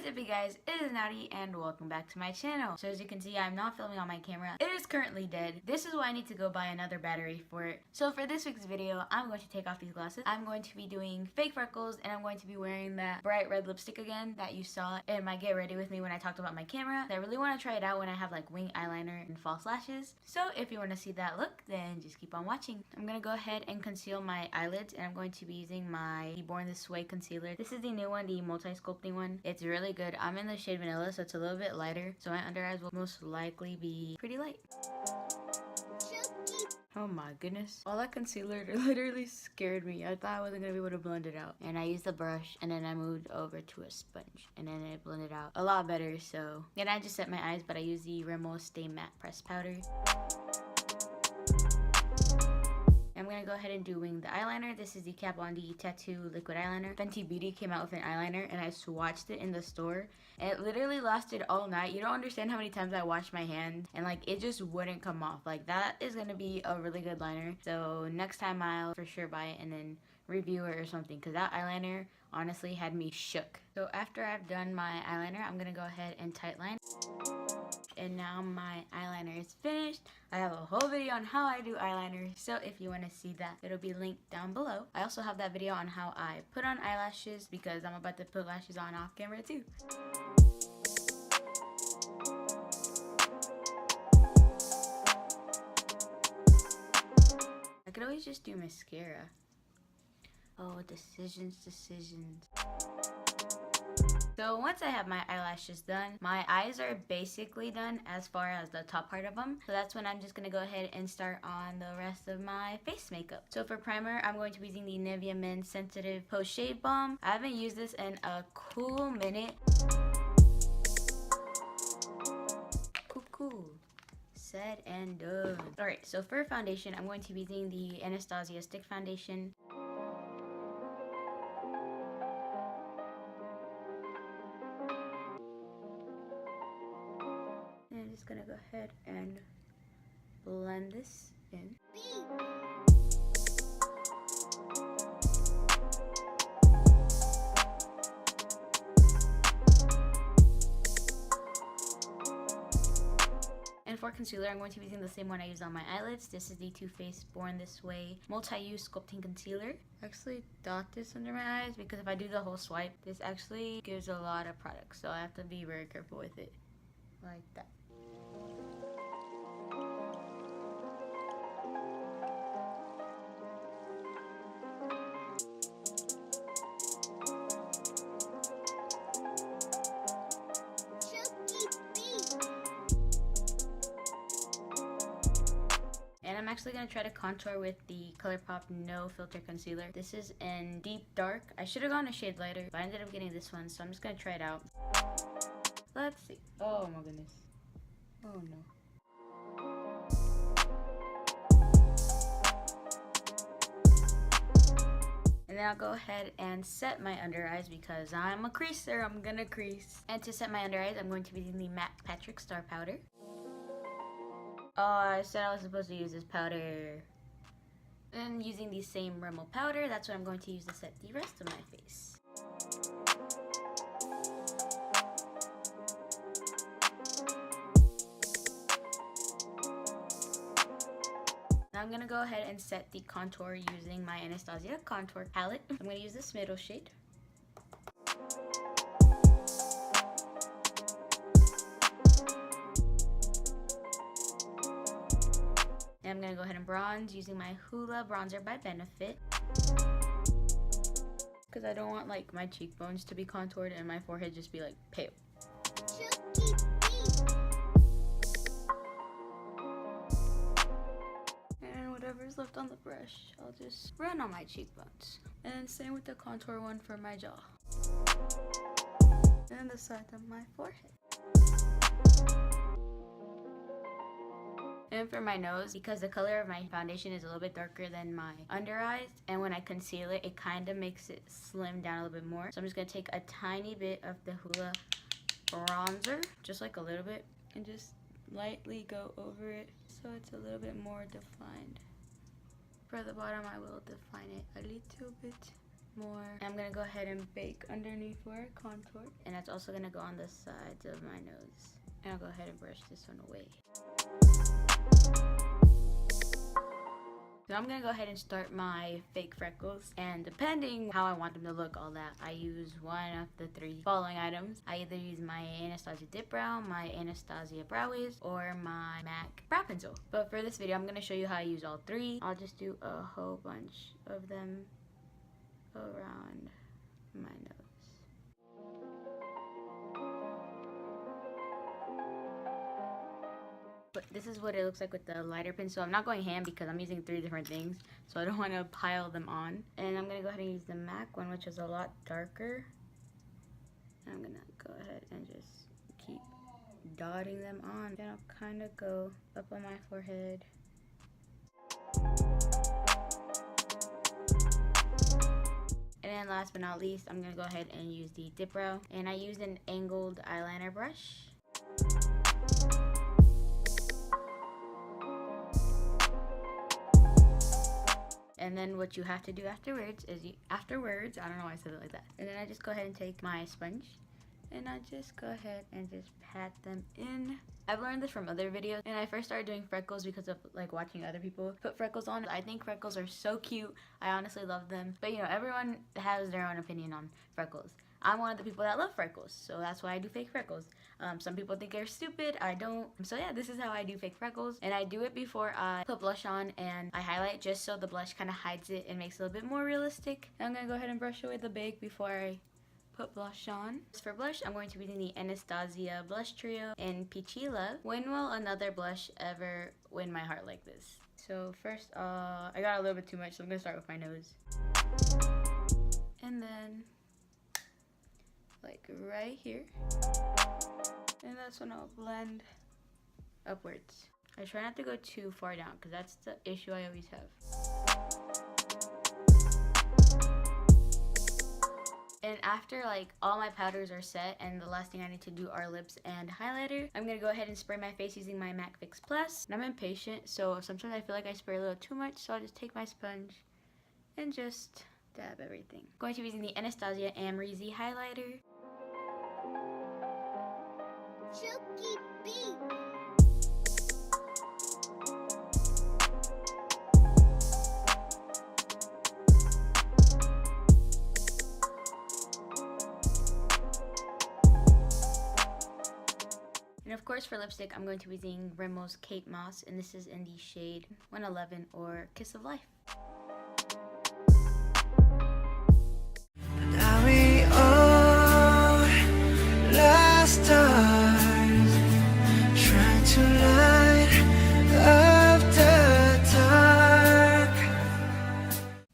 What's up you guys, it is Naughty and welcome back to my channel. So as you can see, I'm not filming on my camera. It is currently dead. This is why I need to go buy another battery for it. So for this week's video, I'm going to take off these glasses. I'm going to be doing fake freckles and I'm going to be wearing that bright red lipstick again that you saw in my get ready with me when I talked about my camera. I really want to try it out when I have like wing eyeliner and false lashes. So if you want to see that look, then just keep on watching. I'm going to go ahead and conceal my eyelids and I'm going to be using my Born This Way concealer. This is the new one, the multi-sculpting one. It's really good. I'm in the shade vanilla, so it's a little bit lighter, so my under eyes will most likely be pretty light. Oh my goodness, all that concealer literally scared me. I thought I wasn't gonna be able to blend it out, and I used the brush and then I moved over to a sponge and then it blended out a lot better. So then I just set my eyes, but I use the Rimmel Stay Matte pressed powder. I'm gonna go ahead and do wing the eyeliner. This is the Kat Von D Tattoo Liquid Eyeliner. Fenty Beauty came out with an eyeliner and I swatched it in the store. And it literally lasted all night. You don't understand how many times I washed my hand and like it just wouldn't come off. Like that is gonna be a really good liner. So next time I'll for sure buy it and then review it or something, because that eyeliner honestly had me shook. So after I've done my eyeliner, I'm gonna go ahead and tightline. And now my eyeliner is finished. I have a whole video on how I do eyeliner, so if you want to see that, it'll be linked down below. I also have that video on how I put on eyelashes, because I'm about to put lashes on off camera too. I could always just do mascara. Oh, decisions. So once I have my eyelashes done, my eyes are basically done as far as the top part of them. So that's when I'm just going to go ahead and start on the rest of my face makeup. So for primer, I'm going to be using the Nivea Men Sensitive Post Shave Balm. I haven't used this in a cool minute. Cool. Said and done. Alright, so for foundation, I'm going to be using the Anastasia Stick Foundation. And I'm just gonna go ahead and blend this in. And for concealer, I'm going to be using the same one I use on my eyelids. This is the Too Faced Born This Way Multi-Use Sculpting Concealer. I actually dot this under my eyes because if I do the whole swipe, this actually gives a lot of product. So I have to be very careful with it. Like that. And I'm actually going to try to contour with the ColourPop No Filter Concealer. This is in Deep Dark. I should have gone a shade lighter, but I ended up getting this one, so I'm just going to try it out. Let's see. Oh my goodness. Oh no. And then I'll go ahead and set my under eyes because I'm a creaser. I'm gonna crease. And to set my under eyes, I'm going to be using the MAC Patrick Star Powder. Oh, I said I was supposed to use this powder. And using the same Rimmel powder, that's what I'm going to use to set the rest of my face. Now I'm going to go ahead and set the contour using my Anastasia contour palette. I'm going to use this middle shade. And I'm going to go ahead and bronze using my Hoola bronzer by Benefit. Because I don't want like my cheekbones to be contoured and my forehead just be like pale. And whatever's left on the brush, I'll just run on my cheekbones. And same with the contour one for my jaw. And the side of my forehead. And for my nose, because the color of my foundation is a little bit darker than my under eyes, and when I conceal it, it kind of makes it slim down a little bit more. So I'm just going to take a tiny bit of the Hoola bronzer, just like a little bit, and just lightly go over it so it's a little bit more defined. For the bottom, I will define it a little bit. more. I'm gonna go ahead and bake underneath for a contour. And that's also gonna go on the sides of my nose. And I'll go ahead and brush this one away. So I'm gonna go ahead and start my fake freckles, and depending how I want them to look, all that, I use one of the three following items. I either use my Anastasia Dip Brow, my Anastasia Brow Wiz, or my MAC Brow Pencil. But for this video, I'm gonna show you how I use all three. I'll just do a whole bunch of them around my nose. But this is what it looks like with the lighter pencil. I'm not going ham because I'm using three different things, so I don't want to pile them on. And I'm going to go ahead and use the MAC one, which is a lot darker. And I'm going to go ahead and just keep dotting them on. Then I'll kind of go up on my forehead. And then last but not least, I'm going to go ahead and use the Dip Brow. And I used an angled eyeliner brush. And then what you have to do afterwards is I don't know why I said it like that. And then I just go ahead and take my sponge and I just go ahead and just pat them in. I've learned this from other videos, and I first started doing freckles because of like watching other people put freckles on. I think freckles are so cute. I honestly love them. But you know, everyone has their own opinion on freckles. I'm one of the people that love freckles, so that's why I do fake freckles. Some people think they're stupid, I don't. So yeah, this is how I do fake freckles. And I do it before I put blush on, and I highlight just so the blush kind of hides it and makes it a little bit more realistic. And I'm going to go ahead and brush away the bake before I put blush on. For blush, I'm going to be using the Anastasia Blush Trio in Peachy Love. When will another blush ever win my heart like this? So first, I got a little bit too much, so I'm going to start with my nose. And then like right here, and that's when I'll blend upwards. I try not to go too far down because that's the issue I always have. And after like all my powders are set and the last thing I need to do are lips and highlighter, I'm gonna go ahead and spray my face using my MAC Fix Plus. And I'm impatient, so sometimes I feel like I spray a little too much, so I'll just take my sponge and just dab everything. Going to be using the Anastasia Amrezy highlighter. And of course for lipstick, I'm going to be using Rimmel's Kate Moss, and this is in the shade 111 or Kiss of Life. Now we all lost stars, trying to light up the dark.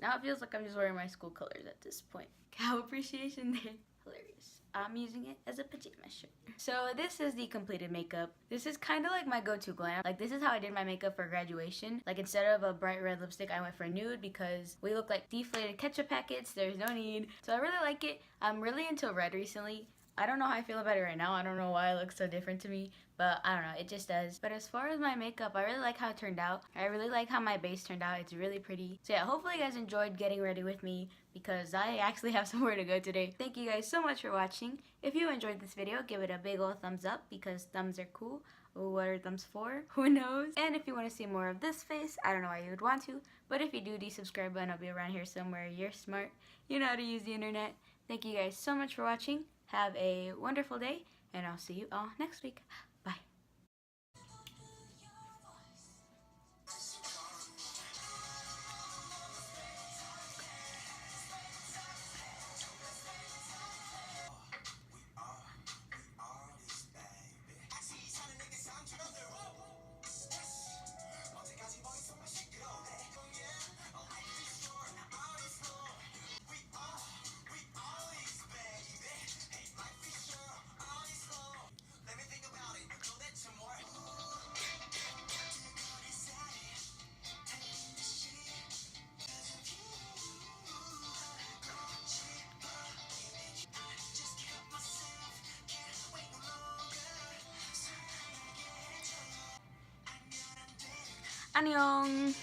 Now it feels like I'm just wearing my school colors at this point. Cow Appreciation Day. Hilarious. I'm using it as a pajama shirt. So this is the completed makeup. This is kind of like my go-to glam. Like this is how I did my makeup for graduation. Like instead of a bright red lipstick, I went for nude because we look like deflated ketchup packets. There's no need. So I really like it. I'm really into red recently. I don't know how I feel about it right now. I don't know why it looks so different to me, but I don't know, it just does. But as far as my makeup, I really like how it turned out. I really like how my base turned out. It's really pretty. So yeah, hopefully you guys enjoyed getting ready with me because I actually have somewhere to go today. Thank you guys so much for watching. If you enjoyed this video, give it a big old thumbs up because thumbs are cool. What are thumbs for? Who knows? And if you want to see more of this face, I don't know why you would want to, but if you do, the subscribe button will be around here somewhere. You're smart. You know how to use the internet. Thank you guys so much for watching. Have a wonderful day, and I'll see you all next week. Bye. 안녕.